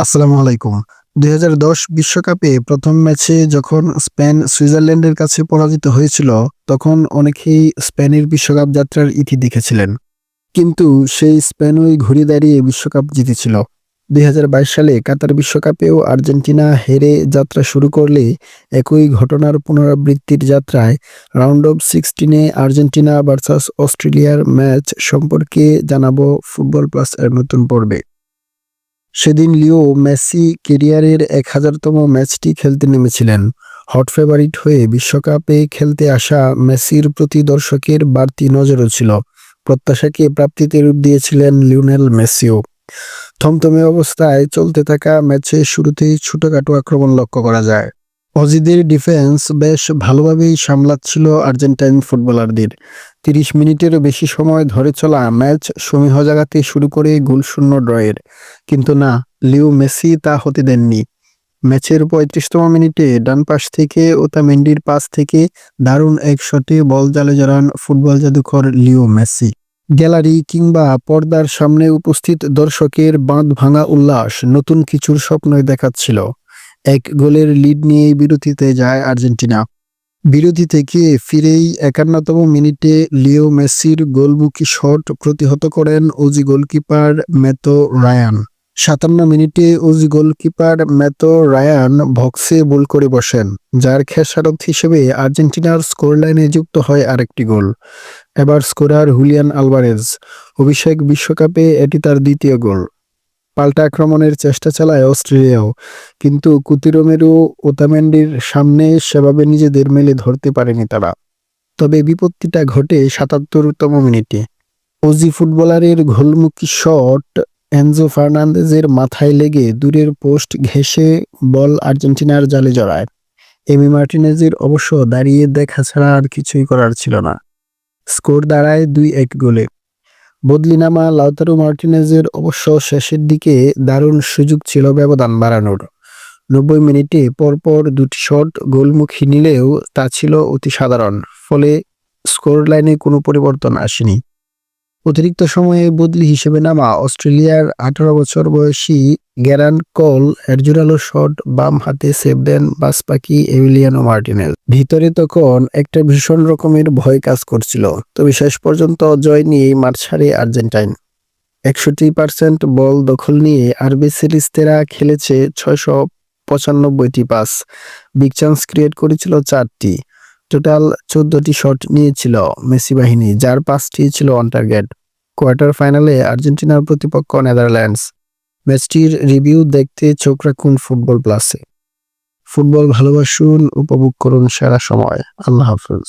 আসসালামু আলাইকুম। ২০১০ বিশ্বকাপে প্রথম ম্যাচে যখন স্পেন সুইজারল্যান্ডের কাছে পরাজিত হয়েছিল, তখন অনেকেই স্পেনের বিশ্বকাপ যাত্রার ইতি দেখেছিলেন। কিন্তু সেই স্পেনই ঘুরে দাঁড়িয়ে বিশ্বকাপ জিতেছিল। ২০২২ সালে কাতার বিশ্বকাপেও আর্জেন্টিনা হেরে যাত্রা শুরু করলে একই ঘটনার পুনরাবৃত্তির যাত্রায় রাউন্ড অব 16-এ আর্জেন্টিনা ভার্সাস অস্ট্রেলিয়ার ম্যাচ সম্পর্কে জানাবো ফুটবল প্লাস এর নতুন পর্বে। সেদিন লিও মেসি ক্যারিয়ারের ১০০০তম ম্যাচটি খেলতে নেমেছিলেন। হট ফেভারিট হয়ে বিশ্বকাপে খেলতে আসা মেসির প্রতি দর্শকের বাড়তি নজরও ছিল। প্রত্যাশাকে প্রাপ্তিতে রূপ দিয়েছিলেন লিওনেল মেসিও। থমথমে অবস্থায় চলতে থাকা ম্যাচে শুরুতেই ছোটখাটো আক্রমণ লক্ষ্য করা যায়। অজিদের ডিফেন্স বেশ ভালোভাবেই সামলাচ্ছিল আর্জেন্টাইন ফুটবলারদের। ৩০ মিনিটেরও বেশি সময় ধরে চলা ম্যাচ সমীহ জাগাতে শুরু করে গোলশূন্য ড্রয়ের। কিন্তু না, লিও মেসি তা হতে দেননি। ম্যাচের ৩৫তম মিনিটে ডান পাশ থেকে ওতামেন্ডির পাস থেকে দারুণ এক শটে বল জালে জড়ান ফুটবল জাদুকর লিও মেসি। গ্যালারি কিংবা পর্দার সামনে উপস্থিত দর্শকের বাঁধ ভাঙা উল্লাস নতুন কিছুর স্বপ্নই দেখাচ্ছিল। এক গোলের লিড নিয়েই বিরতিতে যায় আর্জেন্টিনা। বিরতি থেকে ফিরেই ৫১তম মিনিটে লিও মেসির গোলমুখী শট প্রতিহত করেন অজি গোলকিপার ম্যাতো রায়ান। ৫৭ মিনিটে অজি গোলকিপার ম্যাতো রায়ান বক্সে গোল করে বসেন, যার খেসারত হিসেবে আর্জেন্টিনার স্কোরলাইনে যুক্ত হয় আরেকটি গোল। এবার স্কোরার হুলিয়ান আলভারেজ। অভিষেক বিশ্বকাপে এটি তার দ্বিতীয় গোল। পাল্টা আক্রমণের চেষ্টা চালায় অস্ট্রেলিয়াও, কিন্তু কুতিরোমেরু ওতামেন্ডির সামনে সেভাবে নিজেদের মেলে ধরতে পারেনি তারা। তবে বিপত্তিটা ঘটে ৭৭তম মিনিটে। অজি ফুটবলারের গোলমুখী শট এনজো ফার্নান্দেজের মাথায় লেগে দূরের পোস্ট ঘেঁষে বল আর্জেন্টিনার জালে জড়ায়। এমি মার্টিনেজের অবশ্য দাঁড়িয়ে দেখা ছাড়া আর কিছুই করার ছিল না। স্কোর দাঁড়ায় ২-১ গোলে। বদলি নামা লাউতারো মার্টিনেজের অবশ্য শেষের দিকে দারুণ সুযোগ ছিল ব্যবধান বাড়ানোর। ৯০ মিনিটে পরপর দুটি শট গোলমুখী নিলেও তা ছিল অতি সাধারণ, ফলে স্কোর লাইনে কোনো পরিবর্তন আসেনি। অতিরিক্ত সময়ে বদলি হিসেবে নামা অস্ট্রেলিয়ার ১৮ বছর বয়সী গ্যারান্ট কোল এর জোরালো শট বাম হাতে সেভ দেন বাজপাখি এমিলিয়ানো মার্টিনেজ। ভিতরে তখন একটা ভীষণ রকমের ভয় কাজ করছিল, তবে শেষ পর্যন্ত জয় নিয়েই মাঠ ছাড়ে আর্জেন্টাইন। ৬১% বল দখল নিয়ে আরবি সিরিস্তেরা খেলেছে ৬৯৫টি পাস, বিগ চান্স ক্রিয়েট করেছিল ৪টি। টোটাল ১৪টি শট নিয়েছিল মেসি বাহিনী, যার ৫টি ছিল অন টার্গেট। কোয়ার্টার ফাইনালে আর্জেন্টিনার প্রতিপক্ষ নেদারল্যান্ডস। ম্যাচটির রিভিউ দেখতে চোখ রাখুন ফুটবল প্লাসে। ফুটবল ভালোবাসুন, উপভোগ করুন সেরা সময়। আল্লাহ হাফেজ।